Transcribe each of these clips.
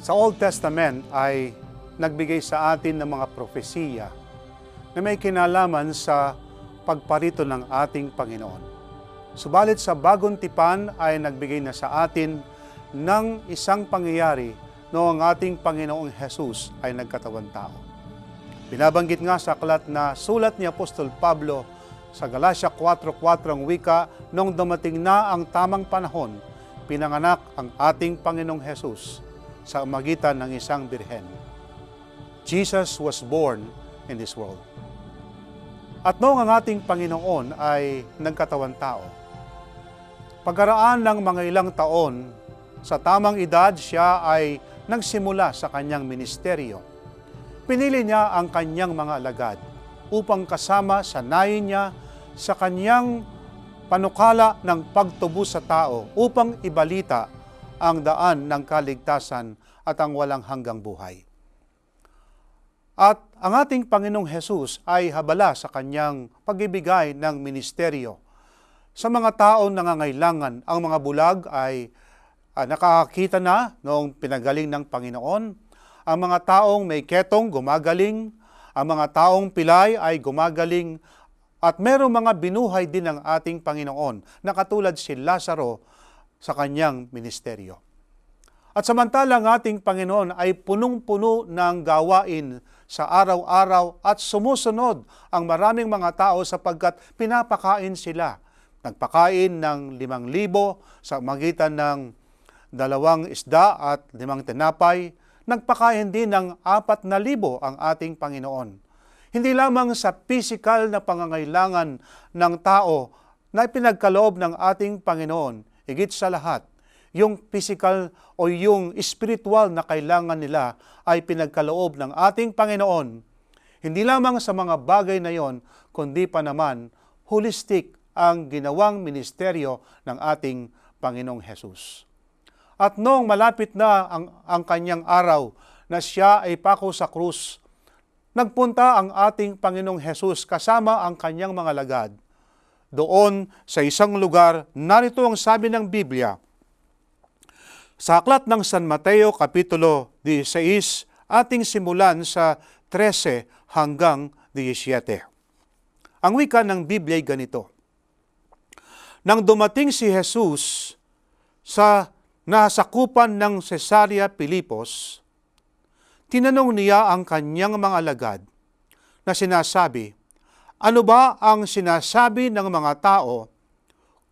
Sa Old Testament ay nagbigay sa atin ng mga propesiya na may kinalaman sa pagparito ng ating Panginoon. Subalit sa Bagong Tipan ay nagbigay na sa atin ng isang pangyayari noong ating Panginoong Jesus ay nagkatawan tao. Binabanggit nga sa aklat na sulat ni Apostol Pablo sa Galatia 4:4 ang wika, nung dumating na ang tamang panahon, pinanganak ang ating Panginoong Jesus sa magitan ng isang birhen. Jesus was born in this world. At noong ang ating Panginoon ay nagkatawan tao, pagkaraan ng mga ilang taon, sa tamang edad siya ay nagsimula sa kanyang ministeryo. Pinili niya ang kanyang mga alagad upang kasama sanayin niya sa kanyang panukala ng pagtubo sa tao upang ibalita ang daan ng kaligtasan at ang walang hanggang buhay. At ang ating Panginoong Jesus ay habala sa kanyang pagbibigay ng ministeryo sa mga taong nangangailangan. Ang mga bulag ay nakakakita na noong pinagaling ng Panginoon. Ang mga taong may ketong gumagaling, ang mga taong pilay ay gumagaling, at merong mga binuhay din ng ating Panginoon na katulad si Lazaro sa kanyang ministeryo. At samantalang ating Panginoon ay punong-puno ng gawain sa araw-araw at sumusunod ang maraming mga tao sapagkat pinapakain sila. Nagpakain ng 5,000 sa magitan ng 2 isda at 5 tinapay. Nagpakain din ng 4,000 ang ating Panginoon. Hindi lamang sa physical na pangangailangan ng tao na pinagkaloob ng ating Panginoon, higit sa lahat, yung physical o yung spiritual na kailangan nila ay pinagkaloob ng ating Panginoon. Hindi lamang sa mga bagay na yon, kundi pa naman holistic ang ginawang ministeryo ng ating Panginoong Jesus. At noong malapit na ang kanyang araw na siya ay pako sa krus, nagpunta ang ating Panginoong Jesus kasama ang kanyang mga alagad doon sa isang lugar. Narito ang sabi ng Biblia sa aklat ng San Mateo Kapitulo 16, ating simulan sa 13 hanggang 17. Ang wika ng Biblia ay ganito: Nang dumating si Jesus sa nasakupan ng Cesarea Pilipos, tinanong niya ang kanyang mga alagad na sinasabi, ano ba ang sinasabi ng mga tao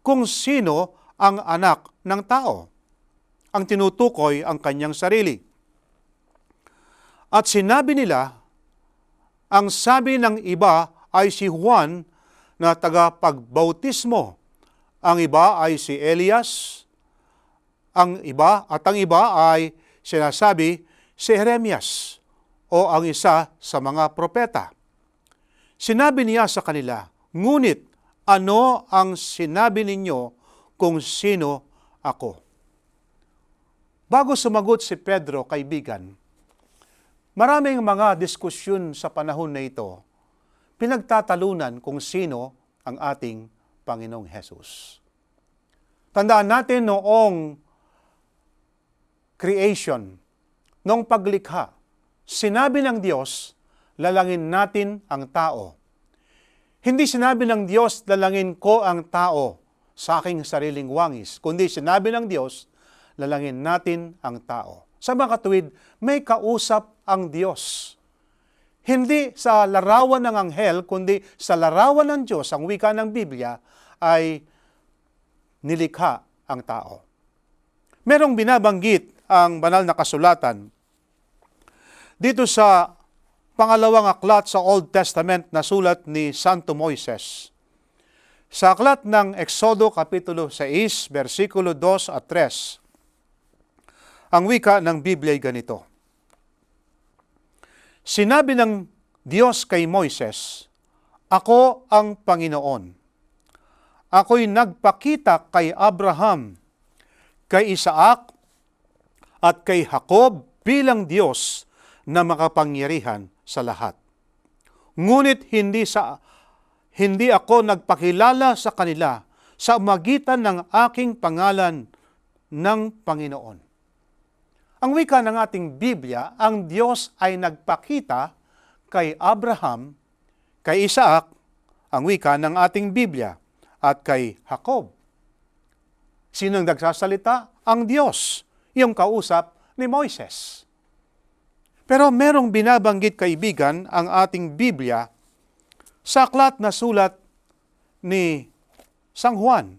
kung sino ang anak ng tao? Ang tinutukoy ang kanyang sarili. At sinabi nila, ang sabi ng iba ay si Juan na tagapagbautismo, ang iba ay si Elias, ang iba ay sinasabi si Jeremias o ang isa sa mga propeta. Sinabi niya sa kanila, ngunit ano ang sinabi ninyo kung sino ako? Bago sumagot si Pedro, kaibigan, maraming mga diskusyon sa panahon na ito, pinagtatalunan kung sino ang ating Panginoong Jesus. Tandaan natin noong creation, noong paglikha, sinabi ng Diyos, lalangin natin ang tao. Hindi sinabi ng Diyos, lalangin ko ang tao sa aking sariling wangis, kundi sinabi ng Diyos, lalangin natin ang tao. Sa mga katuwid, may kausap ang Diyos. Hindi sa larawan ng anghel, kundi sa larawan ng Diyos, ang wika ng Biblia, ay nilikha ang tao. Merong binabanggit ang banal na kasulatan dito sa pangalawang aklat sa Old Testament na sulat ni Santo Moises. Sa aklat ng Exodo Kapitulo 6, versikulo 2 at 3, ang wika ng Biblia ay ganito: Sinabi ng Diyos kay Moises, Ako ang Panginoon. Ako'y nagpakita kay Abraham, kay Isaac, at kay Jacob bilang Diyos na makapangyarihan sa lahat. Ngunit hindi ako nagpakilala sa kanila sa magitan ng aking pangalan ng Panginoon. Ang wika ng ating Biblia, ang Diyos ay nagpakita kay Abraham, kay Isaac, ang wika ng ating Biblia, at kay Jacob. Sinong nagsasalita? Ang Diyos, yung kausap ni Moises. Pero merong binabanggit, kaibigan, ang ating Biblia sa aklat na sulat ni San Juan,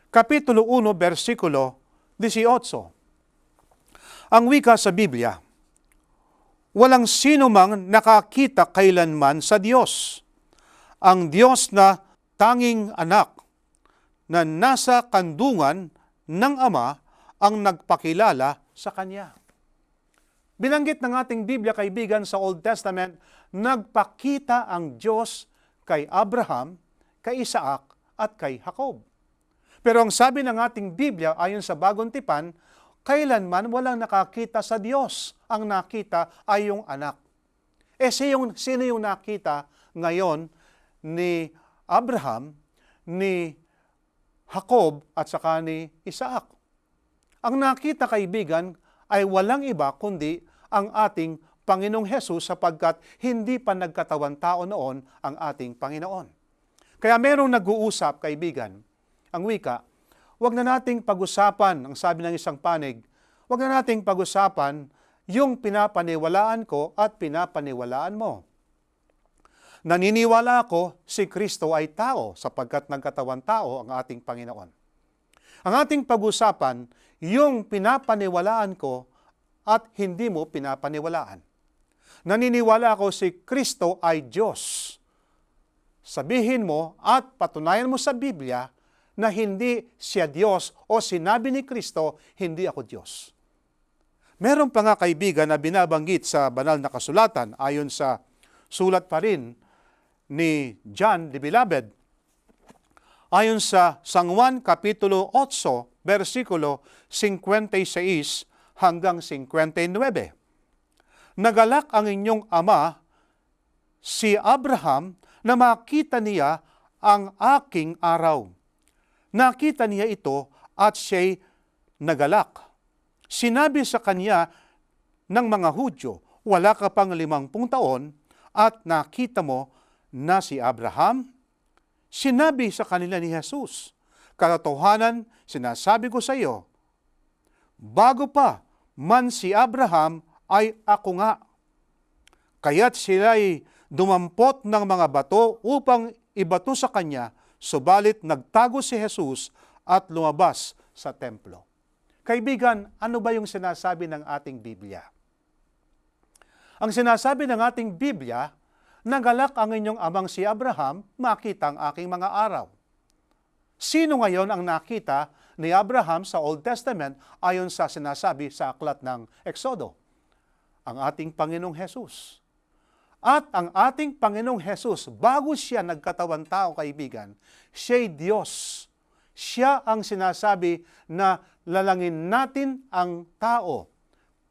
Kapitulo 1, versikulo 18. Ang wika sa Biblia, walang sino mang nakakita kailanman sa Diyos. Ang Diyos na tanging anak na nasa kandungan ng Ama ang nagpakilala sa Kanya. Binanggit ng ating Biblia, kaibigan, sa Old Testament, nagpakita ang Diyos kay Abraham, kay Isaac, at kay Jacob. Pero ang sabi ng ating Biblia, ayon sa Bagong Tipan, kailanman walang nakakita sa Diyos. Ang nakita ay yung anak. Sino yung nakita ngayon ni Abraham, ni Jacob, at saka ni Isaac? Ang nakita, kaibigan, ay walang iba kundi ang ating Panginoong Hesus, sapagkat hindi pa nagkatawan tao noon ang ating Panginoon. Kaya merong nag-uusap, kaibigan, ang wika, wag na nating pag-usapan, ang sabi ng isang panig, wag na nating pag-usapan yung pinapaniwalaan ko at pinapaniwalaan mo. Naniniwala ako si Kristo ay tao sapagkat nagkatawan tao ang ating Panginoon. Ang ating pag-usapan, yung pinapaniwalaan ko at hindi mo pinapaniwalaan. Naniniwala ako si Kristo ay Diyos. Sabihin mo at patunayan mo sa Biblia na hindi siya Diyos o sinabi ni Kristo, hindi ako Diyos. Meron pa nga, kaibigan, na binabanggit sa banal na kasulatan ayon sa sulat pa rin ni John the Beloved. Ayon sa San Juan Kapitulo 8, versikulo 56 hanggang 59. Nagalak ang inyong ama, si Abraham, na makita niya ang aking araw. Nakita niya ito at siya'y nagalak. Sinabi sa kanya ng mga Hudyo, wala ka pang 50 taon at nakita mo na si Abraham? Sinabi sa kanila ni Jesus, katotohanan, sinasabi ko sa iyo, bago pa man si Abraham ay ako nga. Kaya't sila'y dumampot ng mga bato upang ibato sa kanya, subalit nagtago si Jesus at lumabas sa templo. Kaibigan, ano ba yung sinasabi ng ating Biblia? Ang sinasabi ng ating Biblia, nagalak ang inyong amang si Abraham, makita ang aking mga araw. Sino ngayon ang nakita ni Abraham sa Old Testament ayon sa sinasabi sa aklat ng Exodo? Ang ating Panginoong Hesus. At ang ating Panginoong Hesus, bago siya nagkatawan tao, kaibigan, siya'y Diyos. Siya ang sinasabi na lalangin natin ang tao.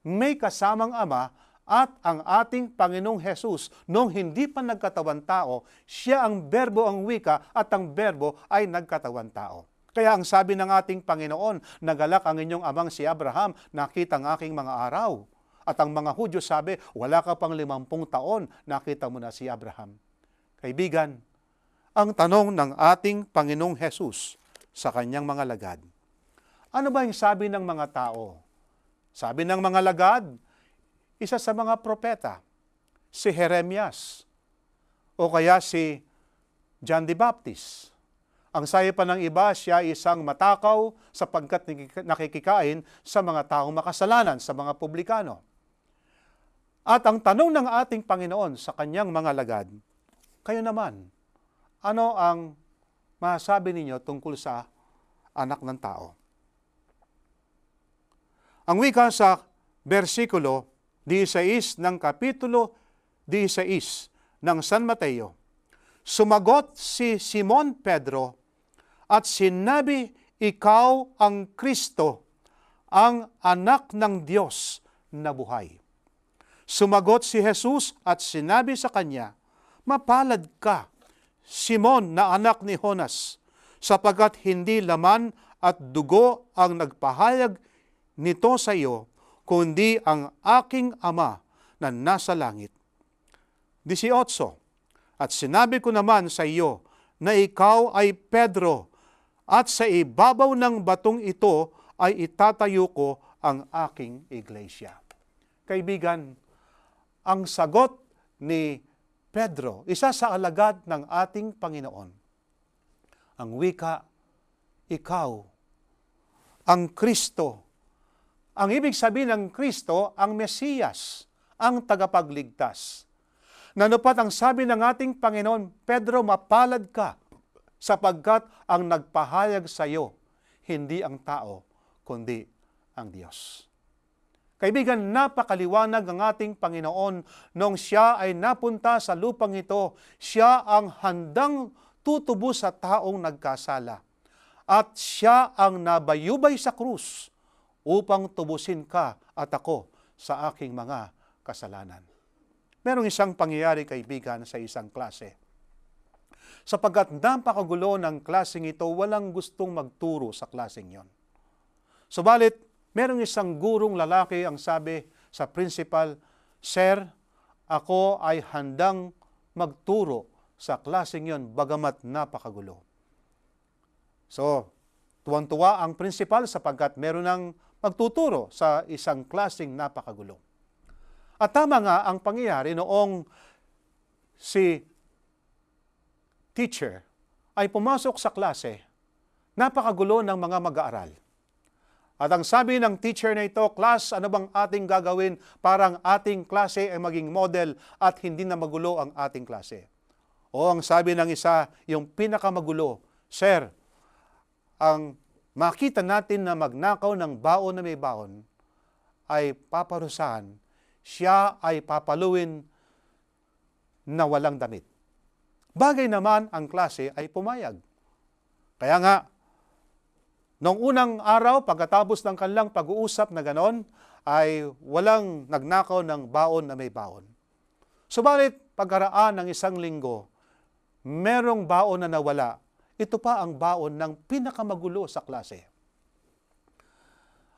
May kasamang Ama at ang ating Panginoong Hesus, nung hindi pa nagkatawan tao, siya ang berbo, ang wika, at ang berbo ay nagkatawan tao. Kaya ang sabi ng ating Panginoon, nagalak ang inyong amang si Abraham, nakita ang aking mga araw. At ang mga Hudyo sabi, wala ka pang 50 taon, nakita mo na si Abraham. Kaibigan, ang tanong ng ating Panginoong Hesus sa kanyang mga lagad, ano ba yung sabi ng mga tao? Sabi ng mga lagad, isa sa mga propeta, si Jeremias, o kaya si John the Baptist. Ang sabi pa ng iba, siya isang matakaw sapagkat nakikikain sa mga taong makasalanan, sa mga publikano. At ang tanong ng ating Panginoon sa kanyang mga lagad, kayo naman, ano ang masasabi ninyo tungkol sa anak ng tao? Ang wika sa versikulo 16 ng Kapitulo 16 ng San Mateo, sumagot si Simon Pedro at sinabi, ikaw ang Kristo, ang anak ng Diyos na buhay. Sumagot si Jesus at sinabi sa kanya, mapalad ka, Simon na anak ni Jonas, sapagkat hindi laman at dugo ang nagpahayag nito sa iyo, kundi ang aking Ama na nasa langit. 18. At sinabi ko naman sa iyo na ikaw ay Pedro, at sa ibabaw ng batong ito ay itatayo ko ang aking iglesia. Kaibigan, ang sagot ni Pedro, isa sa alagad ng ating Panginoon, ang wika, ikaw, ang Kristo. Ang ibig sabihin ng Kristo, ang Mesiyas, ang tagapagligtas. Nanupat ang sabi ng ating Panginoon, Pedro, mapalad ka, sapagkat ang nagpahayag sa iyo, hindi ang tao, kundi ang Diyos. Kaibigan, napakaliwanag ang ating Panginoon nung siya ay napunta sa lupang ito. Siya ang handang tutubo sa taong nagkasala. At siya ang nabayubay sa krus upang tubusin ka at ako sa aking mga kasalanan. Merong isang pangyayari, kaibigan, sa isang klase. Sapagkat napakagulo ng klaseng ito, walang gustong magturo sa klaseng yon. Subalit, merong isang gurong lalaki ang sabi sa principal, Sir, ako ay handang magturo sa klaseng yon, bagamat napakagulo. So, tuwang-tuwa ang principal sapagkat meron ng magtuturo sa isang klaseng napakagulo. At tama nga ang pangyayari noong si teacher ay pumasok sa klase, napakagulo ng mga mag-aaral. At ang sabi ng teacher na ito, class, ano bang ating gagawin para ang ating klase ay maging model at hindi na magulo ang ating klase? O ang sabi ng isa, yung pinakamagulo, Sir, ang makita natin na magnakaw ng baon na may baon ay paparusahan, siya ay papaluin na walang damit. Bagay naman ang klase ay pumayag. Kaya nga, noong unang araw, pagkatapos ng kanilang pag-uusap na ganon, ay walang nagnakaw ng baon na may baon. Subalit, pagkaraan ng isang linggo, merong baon na nawala. Ito pa ang baon ng pinakamagulo sa klase.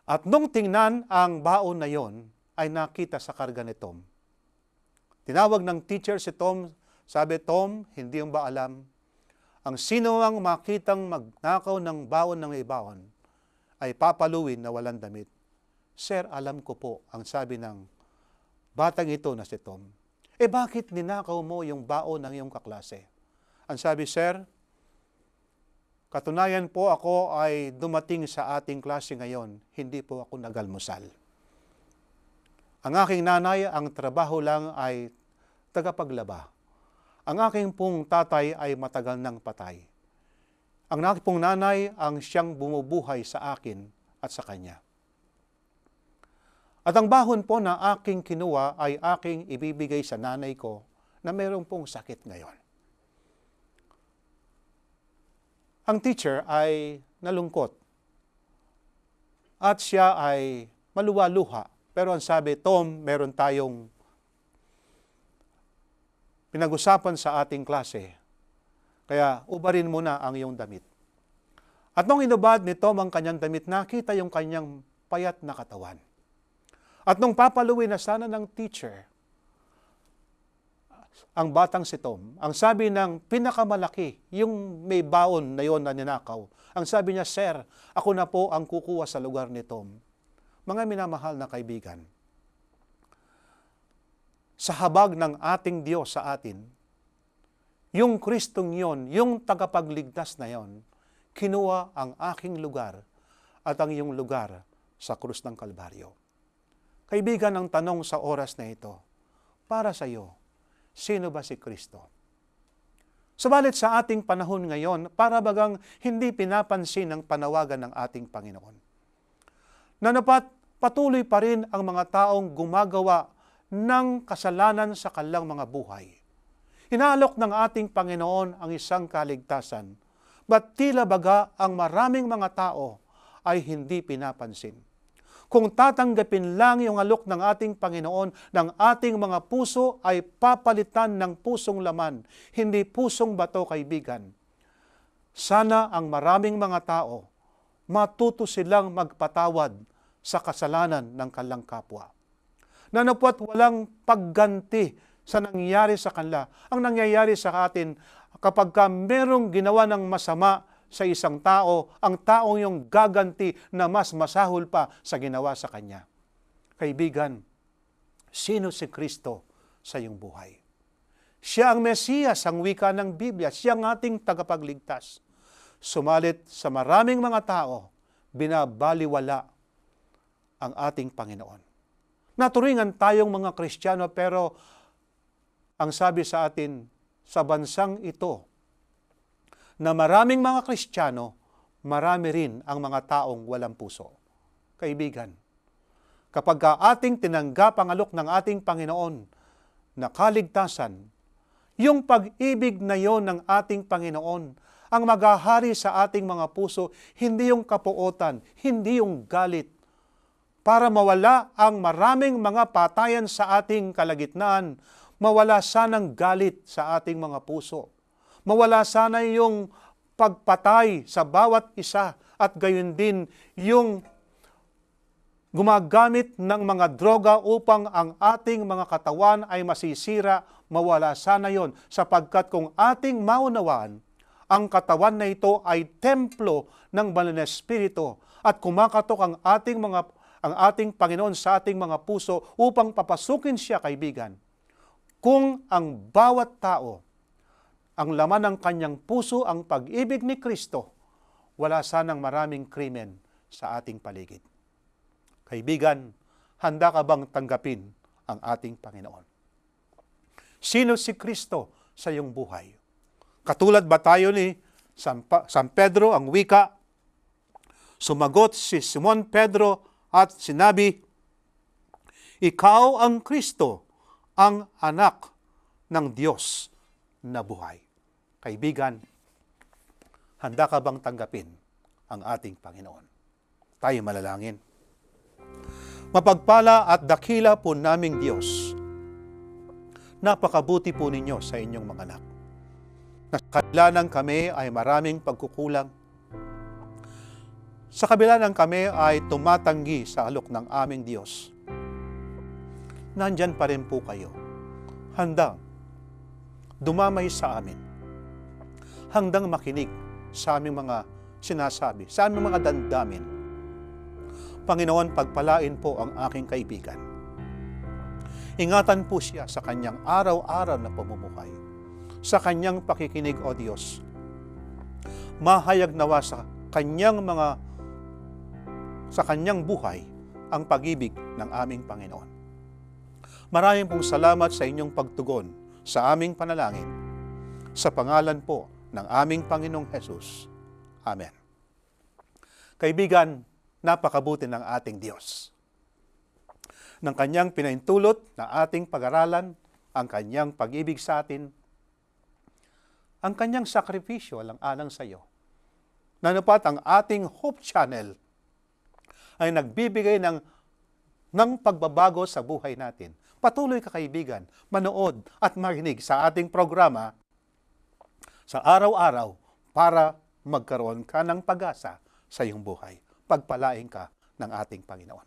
At nung tingnan ang baon na yon, ay nakita sa karga ni Tom. Tinawag ng teacher si Tom, sabi, Tom, hindi mo ba alam? Ang sino ang makitang magnakaw ng baon ng may baon ay papaluin na walang damit. Sir, alam ko po, ang sabi ng batang ito na si Tom. Bakit ninakaw mo yung baon ng iyong kaklase? Ang sabi, Sir, katunayan po ako ay dumating sa ating klase ngayon, hindi po ako nagalmusal. Ang aking nanay, ang trabaho lang ay tagapaglaba. Ang aking pong tatay ay matagal nang patay. Ang aking pong nanay ang siyang bumubuhay sa akin at sa kanya. At ang bahon po na aking kinuha ay aking ibibigay sa nanay ko na mayroong pong sakit ngayon. Ang teacher ay nalungkot at siya ay maluwa-luha. Pero ang sabi, Tom, meron tayong pinag-usapan sa ating klase. Kaya ubarin mo na ang iyong damit. At nung inubad ni Tom ang kanyang damit, nakita yung kanyang payat na katawan. At nung papaluin na sana ng teacher, ang batang si Tom, ang sabi ng pinakamalaki, yung may baon na yon na ninakaw, ang sabi niya, Sir, ako na po ang kukuha sa lugar ni Tom. Mga minamahal na kaibigan, sa habag ng ating Diyos sa atin, yung Kristong yon, yung tagapagligtas na yon, kinuha ang aking lugar at ang iyong lugar sa krus ng Kalbaryo. Kaibigan, ang tanong sa oras na ito, para sa iyo, sino ba si Kristo? Subalit sa ating panahon ngayon, para bagang hindi pinapansin ang panawagan ng ating Panginoon. Nanapat, patuloy pa rin ang mga taong gumagawa ng kasalanan sa kanilang mga buhay. Inaalok ng ating Panginoon ang isang kaligtasan, ba't tila baga ang maraming mga tao ay hindi pinapansin. Kung tatanggapin lang yung alok ng ating Panginoon, ng ating mga puso ay papalitan ng pusong laman, hindi pusong bato, kaibigan. Sana ang maraming mga tao matuto silang magpatawad sa kasalanan ng kanilang kapwa. Nanapot walang pagganti sa nangyayari sa kanila. Ang nangyayari sa atin, kapag merong ginawa ng masama sa isang tao, ang taong yung gaganti na mas masahol pa sa ginawa sa kanya. Kaibigan, sino si Kristo sa iyong buhay? Siya ang Mesiyas, ang wika ng Biblia. Siya ang ating tagapagligtas. Sumalit sa maraming mga tao, binabaliwala ang ating Panginoon. Naturingan tayong mga Kristiyano, pero ang sabi sa atin, sa bansang ito, na maraming mga Kristiyano, marami rin ang mga taong walang puso. Kaibigan, kapag ating tinanggap ang alok ng ating Panginoon na kaligtasan, yung pag-ibig na yon ng ating Panginoon, ang maghahari sa ating mga puso, hindi yung kapuotan, hindi yung galit, para mawala ang maraming mga patayan sa ating kalagitnaan, mawala sanang galit sa ating mga puso, mawala sana yung pagpatay sa bawat isa, at gayon din yung gumagamit ng mga droga upang ang ating mga katawan ay masisira, mawala sana yon, sapagkat kung ating maunawaan, ang katawan na ito ay templo ng banal na Espiritu, at kumakatok ang ating Panginoon sa ating mga puso upang papasukin siya, kaibigan. Kung ang bawat tao, ang laman ng kanyang puso, ang pag-ibig ni Kristo, wala sanang maraming krimen sa ating paligid. Kaibigan, handa ka bang tanggapin ang ating Panginoon? Sino si Kristo sa iyong buhay? Katulad ba tayo ni San Pedro, ang wika? Sumagot si Simon Pedro at sinabi, "Ikaw ang Kristo, ang anak ng Diyos na buhay." Kaibigan, handa ka bang tanggapin ang ating Panginoon? Tayo malalangin. Mapagpala at dakila po naming Diyos, napakabuti po ninyo sa inyong mga anak. Na sa kabila ng kami ay maraming pagkukulang. Sa kabila ng kami ay tumatanggi sa alok ng aming Diyos. Nandyan pa rin po kayo, handang dumamay sa amin, handang makinig sa aming mga sinasabi, sa aming mga damdamin. Panginoon, pagpalain po ang aking kaibigan. Ingatan po siya sa kanyang araw-araw na pamumuhay, sa kanyang pakikinig, O Diyos. Mahayag nawa sa kanyang buhay ang pag-ibig ng aming Panginoon. Maraming pong salamat sa inyong pagtugon sa aming panalangin. Sa pangalan po ng aming Panginoong Hesus. Amen. Kaibigan, napakabuti ng ating Diyos. Ng kanyang pinaintulot na ating pag-aralan, ang kanyang pag-ibig sa atin, ang kanyang sakripisyo alang-alang sa iyo. Nanapat ang ating Hope Channel ay nagbibigay ng pagbabago sa buhay natin. Patuloy ka, kaibigan, manood at marinig sa ating programa sa araw-araw para magkaroon ka ng pag-asa sa iyong buhay. Pagpalain ka ng ating Panginoon.